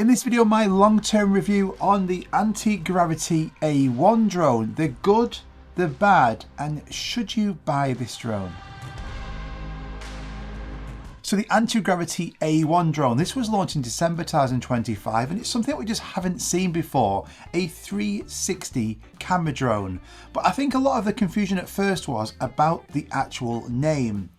In this video, my long-term review on the AntiGravity A1 drone, the good, the bad, and should you buy this drone? So the AntiGravity A1 drone, this was launched in December 2025 and it's something that we just haven't seen before, a 360 camera drone. But I think a lot of the confusion at first was about the actual name.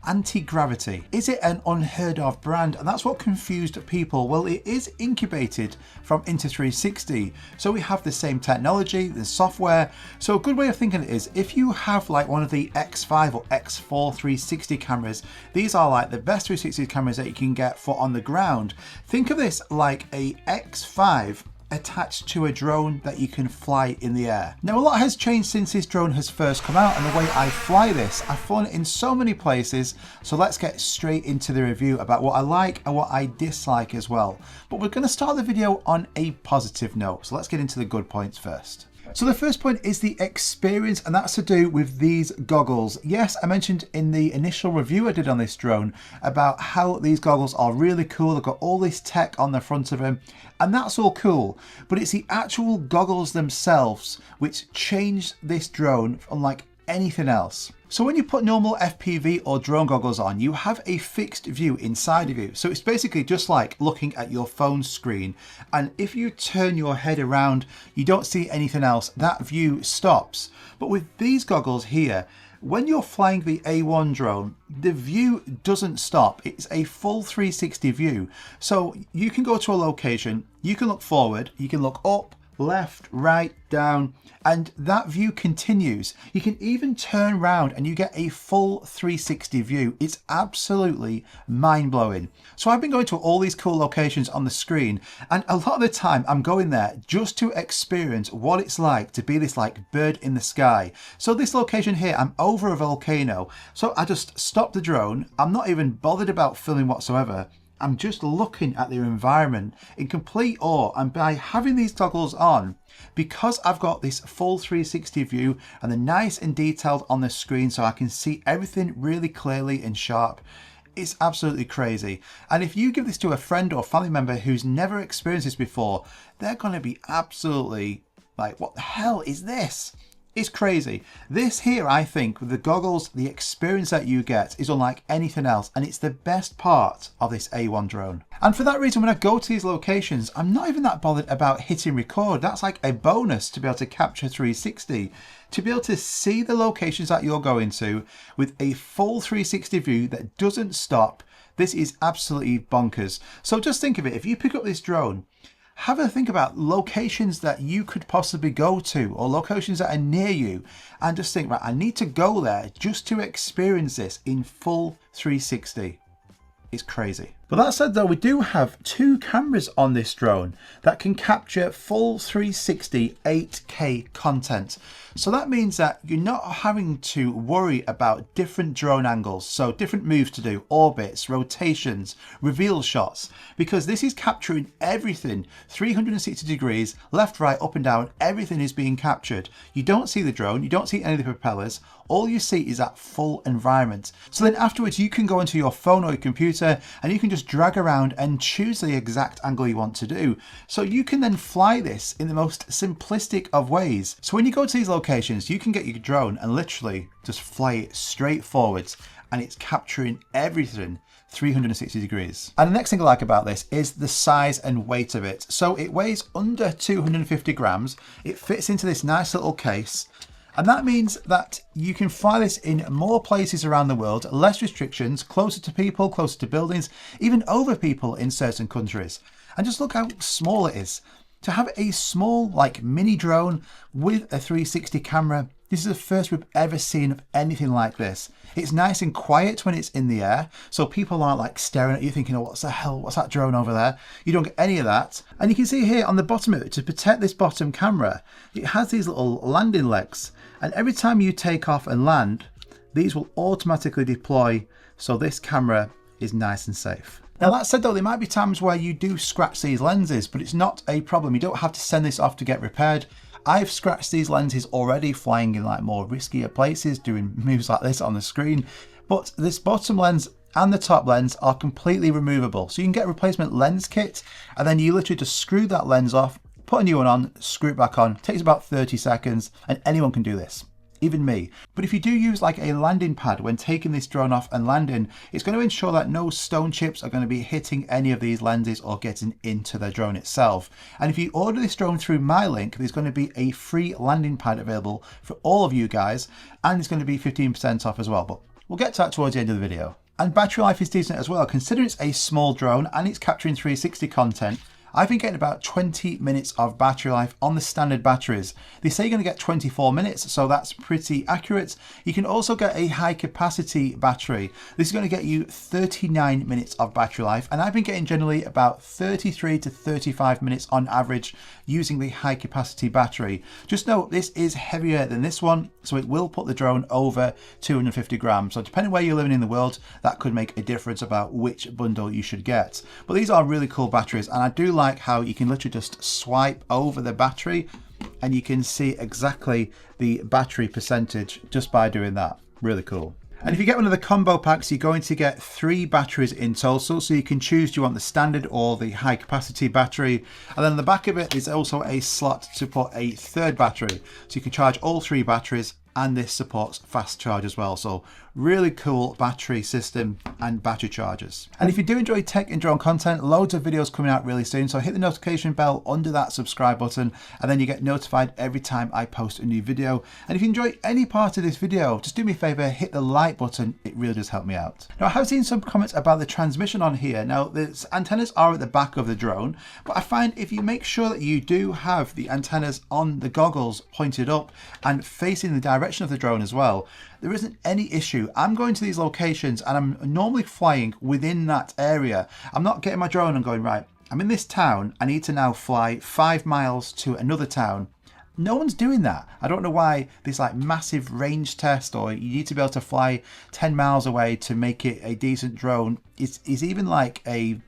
AntiGravity. Is it an unheard of brand? And that's what confused people. Well, it is incubated from Insta360. So we have the same technology, the software. So a good way of thinking it is, if you have like one of the X5 or X4 360 cameras, these are like the best 360 cameras that you can get for on the ground. Think of this like a X5 attached to a drone that you can fly in the air. Now a lot has changed since this drone has first come out, and the way I fly this, I've flown it in so many places, so let's get straight into the review about what I like and what I dislike as well. But we're going to start the video on a positive note, so let's get into the good points first. So the first point is the experience, and that's to do with these goggles. Yes, I mentioned in the initial review I did on this drone about how these goggles are really cool. They've got all this tech on the front of them, and that's all cool. But it's the actual goggles themselves which change this drone unlike anything else. So when you put normal FPV or drone goggles on, you have a fixed view inside of you. So it's basically just like looking at your phone screen. And if you turn your head around, you don't see anything else, that view stops. But with these goggles here, when you're flying the A1 drone, the view doesn't stop. It's a full 360 view. So you can go to a location, you can look forward, you can look up, left, right, down, and that view continues. You can even turn around and you get a full 360 view. It's absolutely mind-blowing. So I've been going to all these cool locations on the screen, and a lot of the time I'm going there just to experience what it's like to be this like bird in the sky. So this location here, I'm over a volcano, so I just stop the drone. I'm not even bothered about filming whatsoever. I'm just looking at the environment in complete awe, and by having these goggles on, because I've got this full 360 view and they're nice and detailed on the screen so I can see everything really clearly and sharp, it's absolutely crazy. And if you give this to a friend or family member who's never experienced this before, they're going to be absolutely like, what the hell is this? It's crazy. This here, I think, with the goggles, the experience that you get is unlike anything else, and it's the best part of this A1 drone. And for that reason, when I go to these locations, I'm not even that bothered about hitting record. That's like a bonus to be able to capture 360. To be able to see the locations that you're going to with a full 360 view that doesn't stop, this is absolutely bonkers. So just think of it, if you pick up this drone, have a think about locations that you could possibly go to or locations that are near you, and just think, right, I need to go there just to experience this in full 360. It's crazy. But that said though, we do have two cameras on this drone that can capture full 360 8K content. So that means that you're not having to worry about different drone angles, so different moves to do, orbits, rotations, reveal shots, because this is capturing everything 360 degrees, left, right, up and down, everything is being captured. You don't see the drone, you don't see any of the propellers, all you see is that full environment. So then afterwards you can go into your phone or your computer and you can just drag around and choose the exact angle you want to do. So you can then fly this in the most simplistic of ways. So when you go to these locations, you can get your drone and literally just fly it straight forwards, and it's capturing everything 360 degrees. And the next thing I like about this is the size and weight of it. So it weighs under 250 grams. It fits into this nice little case. And that means that you can fly this in more places around the world, less restrictions, closer to people, closer to buildings, even over people in certain countries. And just look how small it is. To have a small, like mini drone with a 360 camera, this is the first we've ever seen of anything like this. It's nice and quiet when it's in the air, so people aren't like staring at you thinking, oh, what the hell, what's that drone over there? You don't get any of that. And you can see here on the bottom of it, to protect this bottom camera, it has these little landing legs. And every time you take off and land, these will automatically deploy, so this camera is nice and safe. Now that said though, there might be times where you do scratch these lenses, but it's not a problem. You don't have to send this off to get repaired. I've scratched these lenses already flying in like more riskier places, doing moves like this on the screen. But this bottom lens, and the top lens are completely removable. So you can get a replacement lens kit, and then you literally just screw that lens off, put a new one on, screw it back on. It takes about 30 seconds, and anyone can do this. Even me. But if you do use like a landing pad when taking this drone off and landing, it's going to ensure that no stone chips are going to be hitting any of these lenses or getting into the drone itself. And if you order this drone through my link, there's going to be a free landing pad available for all of you guys, and it's going to be 15% off as well. But we'll get to that towards the end of the video. And battery life is decent as well, considering it's a small drone and it's capturing 360 content. I've been getting about 20 minutes of battery life on the standard batteries. They say you're going to get 24 minutes, so that's pretty accurate. You can also get a high capacity battery. This is going to get you 39 minutes of battery life, and I've been getting generally about 33 to 35 minutes on average using the high capacity battery. Just note, this is heavier than this one, so it will put the drone over 250 grams. So depending where you're living in the world, that could make a difference about which bundle you should get. But these are really cool batteries, and I do like how you can literally just swipe over the battery and you can see exactly the battery percentage just by doing that. Really cool. And if you get one of the combo packs, you're going to get 3 batteries in total. So you can choose, do you want the standard or the high capacity battery? And then on the back of it is also a slot to put a third battery. So you can charge all 3 batteries, and this supports fast charge as well. So really cool battery system and battery chargers. And if you do enjoy tech and drone content, loads of videos coming out really soon. So hit the notification bell under that subscribe button, and then you get notified every time I post a new video. And if you enjoy any part of this video, just do me a favor, hit the like button. It really does help me out. Now, I have seen some comments about the transmission on here. Now, the antennas are at the back of the drone, but I find if you make sure that you do have the antennas on the goggles pointed up and facing the direction of the drone as well, there isn't any issue. I'm going to these locations and I'm normally flying within that area. I'm not getting my drone and going, right, I'm in this town, I need to now fly 5 miles to another town. No one's doing that. I don't know why this like massive range test, or you need to be able to fly 10 miles away to make it a decent drone is even like a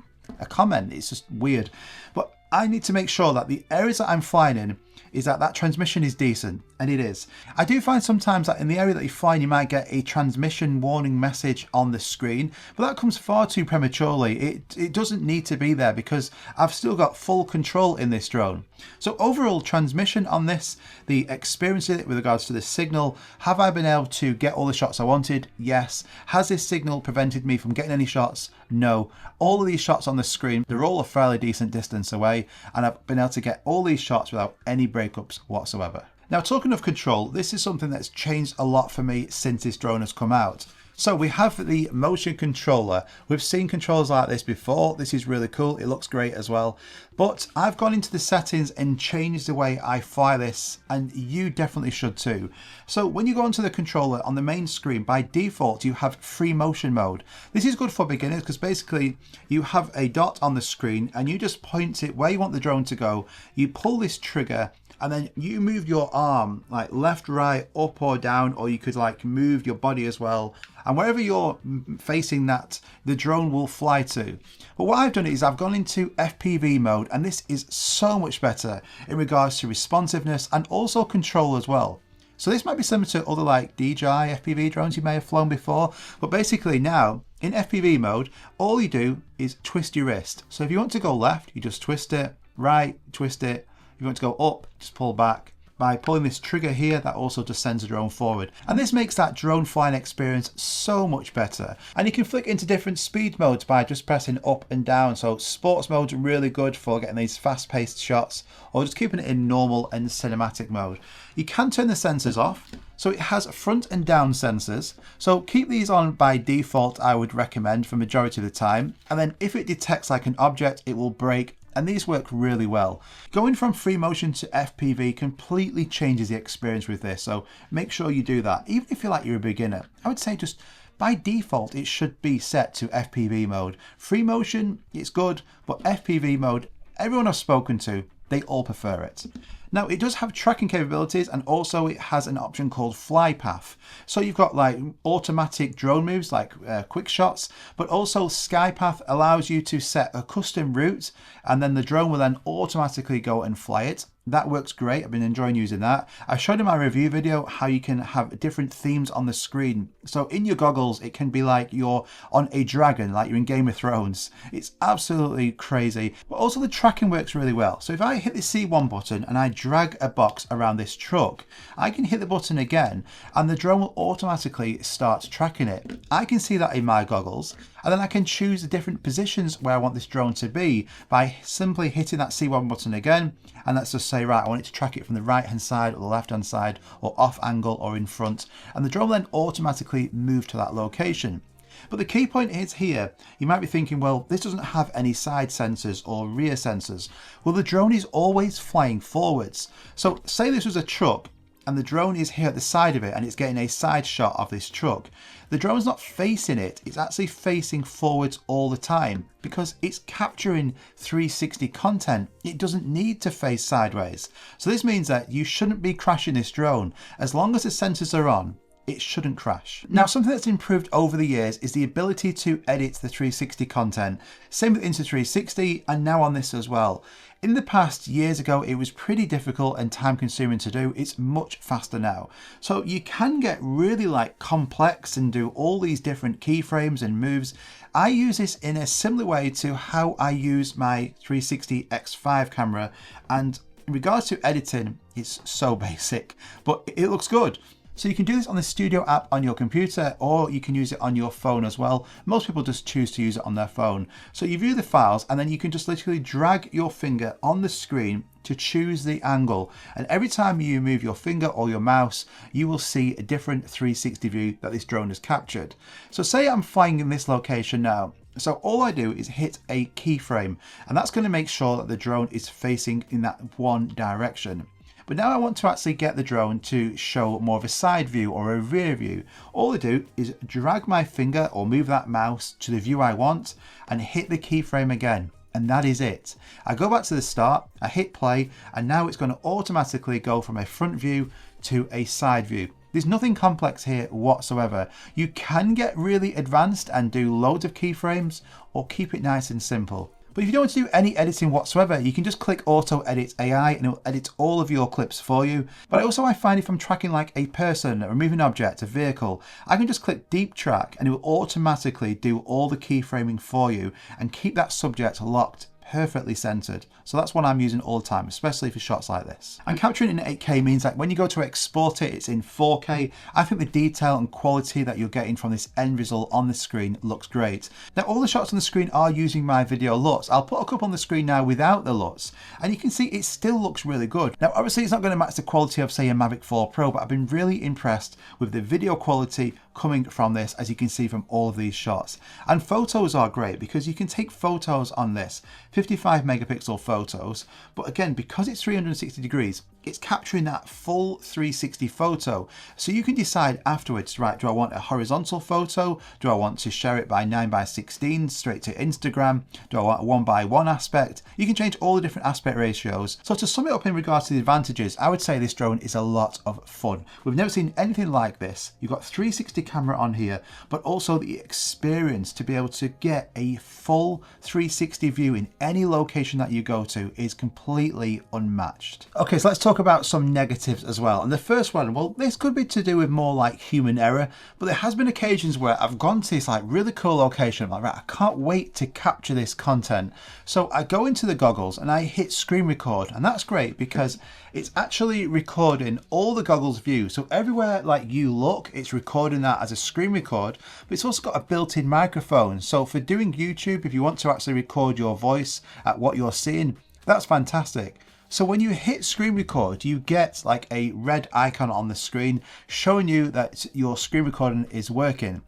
comment. It's just weird. But I need to make sure that the areas that I'm flying in is that transmission is decent, and it is. I do find sometimes that in the area that you're flying, you might get a transmission warning message on the screen, but that comes far too prematurely. It doesn't need to be there because I've still got full control in this drone. So overall transmission on this, the experience with regards to the signal, have I been able to get all the shots I wanted? Yes. Has this signal prevented me from getting any shots? No. All of these shots on the screen, they're all a fairly decent distance away, and I've been able to get all these shots without any breakups whatsoever. Now, talking of control, this is something that's changed a lot for me since this drone has come out. So we have the motion controller. We've seen controls like this before. This is really cool. It looks great as well. But I've gone into the settings and changed the way I fly this, and you definitely should too. So when you go onto the controller on the main screen, by default, you have free motion mode. This is good for beginners because basically you have a dot on the screen and you just point it where you want the drone to go. You pull this trigger and then you move your arm like left, right, up or down, or you could like move your body as well. And wherever you're facing that, the drone will fly to. But what I've done is I've gone into FPV mode, and this is so much better in regards to responsiveness and also control as well. So this might be similar to other like DJI FPV drones you may have flown before, but basically now in FPV mode, all you do is twist your wrist. So if you want to go left, you just twist it, right, twist it. If you want to go up, just pull back. By pulling this trigger here, that also just sends the drone forward. And this makes that drone flying experience so much better. And you can flick into different speed modes by just pressing up and down. So sports mode's really good for getting these fast-paced shots, or just keeping it in normal and cinematic mode. You can turn the sensors off. So it has front and down sensors. So keep these on by default, I would recommend for majority of the time. And then if it detects like an object, it will brake. And these work really well. Going from free motion to FPV completely changes the experience with this, so make sure you do that. Even if you feel like you're a beginner, I would say just by default it should be set to FPV mode. Free motion, it's good, but FPV mode, everyone I've spoken to, they all prefer it. Now it does have tracking capabilities, and also it has an option called fly path. So you've got like automatic drone moves like quick shots, but also sky path allows you to set a custom route and then the drone will then automatically go and fly it. That works great. I've been enjoying using that. I showed in my review video how you can have different themes on the screen. So in your goggles, it can be like you're on a dragon, like you're in Game of Thrones. It's absolutely crazy. But also the tracking works really well. So if I hit the C1 button and I drag a box around this truck, I can hit the button again and the drone will automatically start tracking it. I can see that in my goggles. And then I can choose the different positions where I want this drone to be by simply hitting that C1 button again. And let's just say, right, I want it to track it from the right hand side or the left hand side or off angle or in front. And the drone will then automatically move to that location. But the key point is here, you might be thinking, well, this doesn't have any side sensors or rear sensors. Well, the drone is always flying forwards. So say this was a truck and the drone is here at the side of it and it's getting a side shot of this truck. The drone's not facing it, it's actually facing forwards all the time because it's capturing 360 content. It doesn't need to face sideways. So this means that you shouldn't be crashing this drone. As long as the sensors are on, it shouldn't crash. Now, something that's improved over the years is the ability to edit the 360 content. Same with Insta360 and now on this as well. In the past, years ago, it was pretty difficult and time consuming to do. It's much faster now. So you can get really like complex and do all these different keyframes and moves. I use this in a similar way to how I use my 360 X5 camera. And in regards to editing, it's so basic, but it looks good. So you can do this on the Studio app on your computer, or you can use it on your phone as well. Most people just choose to use it on their phone. So you view the files and then you can just literally drag your finger on the screen to choose the angle. And every time you move your finger or your mouse, you will see a different 360 view that this drone has captured. So say I'm flying in this location now. So all I do is hit a keyframe, and that's going to make sure that the drone is facing in that one direction. But now I want to actually get the drone to show more of a side view or a rear view. All I do is drag my finger or move that mouse to the view I want and hit the keyframe again. And that is it. I go back to the start, I hit play, and now it's going to automatically go from a front view to a side view. There's nothing complex here whatsoever. You can get really advanced and do loads of keyframes, or keep it nice and simple. But if you don't want to do any editing whatsoever, you can just click Auto Edit AI and it will edit all of your clips for you. But also I find if I'm tracking like a person, a moving object, a vehicle, I can just click Deep Track and it will automatically do all the keyframing for you and keep that subject locked perfectly centered. So that's what I'm using all the time, especially for shots like this. And capturing in 8K means like when you go to export it, it's in 4K. I think the detail and quality that you're getting from this end result on the screen looks great. Now all the shots on the screen are using my video LUTs. I'll put a couple on the screen now without the LUTs, and you can see it still looks really good. Now obviously it's not going to match the quality of say a Mavic 4 Pro, but I've been really impressed with the video quality coming from this, as you can see from all of these shots. And photos are great because you can take photos on this, 55 megapixel photos, but again, because it's 360 degrees, it's capturing that full 360 photo. So you can decide afterwards, right, do I want a horizontal photo? Do I want to share it by 9:16 straight to Instagram? Do I want a 1:1 aspect? You can change all the different aspect ratios. So to sum it up in regards to the advantages, I would say this drone is a lot of fun. We've never seen anything like this. You've got 360 camera on here, but also the experience to be able to get a full 360 view in any location that you go to is completely unmatched. Okay, so let's talk about some negatives as well. And the first one, well, this could be to do with more like human error, but there has been occasions where I've gone to this like really cool location. I'm like, right, I can't wait to capture this content. So I go into the goggles and I hit screen record, and that's great because it's actually recording all the goggles view. So everywhere like you look, it's recording that as a screen record, but it's also got a built-in microphone. So for doing YouTube, if you want to actually record your voice at what you're seeing, that's fantastic. So when you hit screen record, you get like a red icon on the screen showing you that your screen recording is working.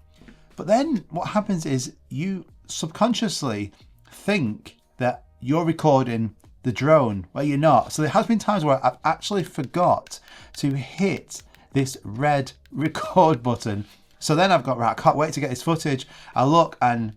But then what happens is you subconsciously think that you're recording the drone, where you're not. So there has been times where I've actually forgot to hit this red record button. So then I've got, right, I can't wait to get this footage. I look and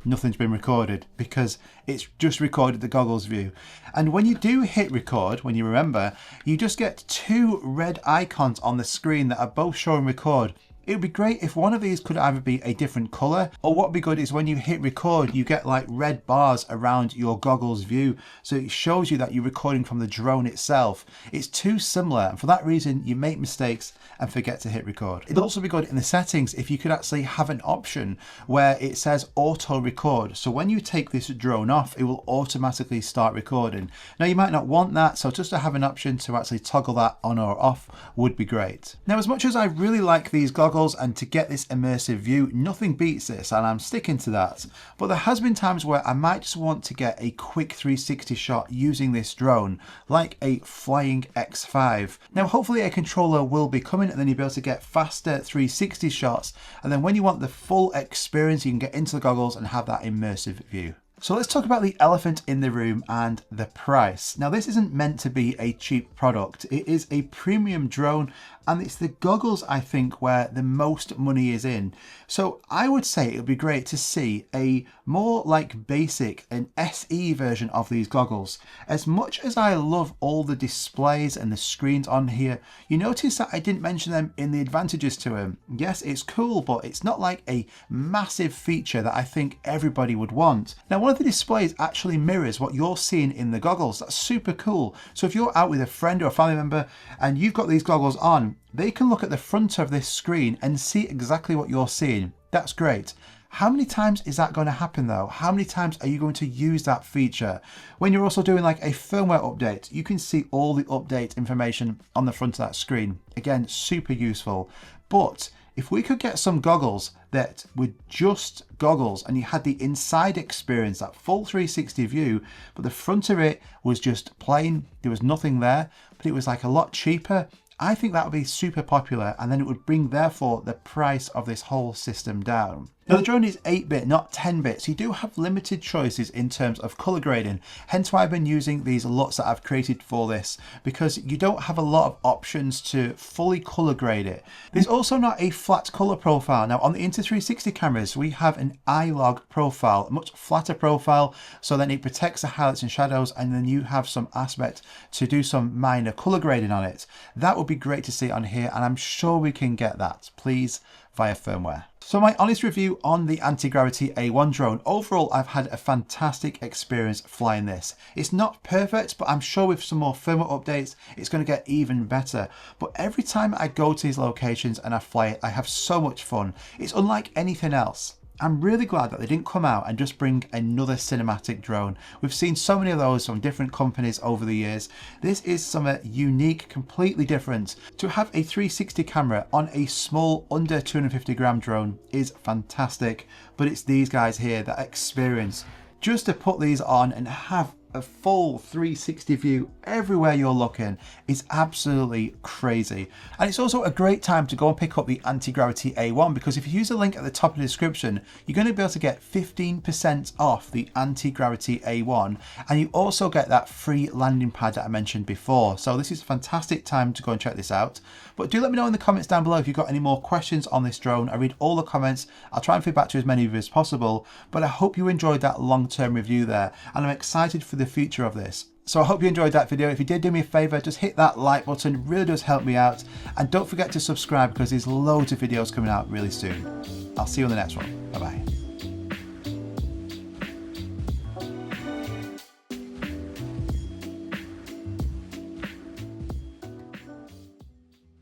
nothing's been recorded because it's just recorded the goggles view. And when you do hit record, when you remember, you just get two red icons on the screen that are both showing record. It would be great if one of these could either be a different color, or what would be good is when you hit record, you get like red bars around your goggles view. So it shows you that you're recording from the drone itself. It's too similar, and for that reason, you make mistakes and forget to hit record. It'd also be good in the settings if you could actually have an option where it says auto record. So when you take this drone off, it will automatically start recording. Now you might not want that, so just to have an option to actually toggle that on or off would be great. Now, as much as I really like these goggles, and to get this immersive view, nothing beats this, and I'm sticking to that. But there has been times where I might just want to get a quick 360 shot using this drone, like a flying X5. Now hopefully a controller will be coming, and then you'll be able to get faster 360 shots, and then when you want the full experience, you can get into the goggles and have that immersive view. So let's talk about the elephant in the room and the price. Now this isn't meant to be a cheap product. It is a premium drone, and it's the goggles, I think, where the most money is in. So I would say it would be great to see a more like basic, an SE version of these goggles. As much as I love all the displays and the screens on here, you notice that I didn't mention them in the advantages to them. Yes, it's cool, but it's not like a massive feature that I think everybody would want. Now, one of the displays actually mirrors what you're seeing in the goggles. That's super cool. So if you're out with a friend or a family member and you've got these goggles on, they can look at the front of this screen and see exactly what you're seeing. That's great. How many times is that going to happen though? How many times are you going to use that feature? When you're also doing like a firmware update, you can see all the update information on the front of that screen. Again, super useful. But if we could get some goggles that were just goggles and you had the inside experience, that full 360 view, but the front of it was just plain, there was nothing there, but it was like a lot cheaper, I think that would be super popular, and then it would bring therefore the price of this whole system down. Now the drone is 8-bit, not 10-bit, so you do have limited choices in terms of color grading, hence why I've been using these LUTs that I've created for this, because you don't have a lot of options to fully color grade it. There's also not a flat color profile. Now on the Insta360 cameras, we have an eye-log profile, a much flatter profile, so then it protects the highlights and shadows, and then you have some aspect to do some minor color grading on it. That would be great to see on here, and I'm sure we can get that, please, via firmware. So my honest review on the AntiGravity A1 drone, overall I've had a fantastic experience flying this. It's not perfect, but I'm sure with some more firmware updates it's going to get even better. But every time I go to these locations and I fly it, I have so much fun. It's unlike anything else. I'm really glad that they didn't come out and just bring another cinematic drone. We've seen so many of those from different companies over the years. This is something unique, completely different. To have a 360 camera on a small under 250 gram drone is fantastic, but it's these guys here, that experience. Just to put these on and have a full 360 view everywhere you're looking is absolutely crazy. And it's also a great time to go and pick up the AntiGravity A1, because if you use the link at the top of the description, you're going to be able to get 15% off the AntiGravity A1, and you also get that free landing pad that I mentioned before. So this is a fantastic time to go and check this out. But do let me know in the comments down below if you've got any more questions on this drone. I read all the comments. I'll try and feed back to as many of you as possible, but I hope you enjoyed that long-term review there, and I'm excited for the future of this. So I hope you enjoyed that video. If you did, do me a favor, just hit that like button. It really does help me out, and don't forget to subscribe because there's loads of videos coming out really soon. I'll see you on the next one. Bye bye.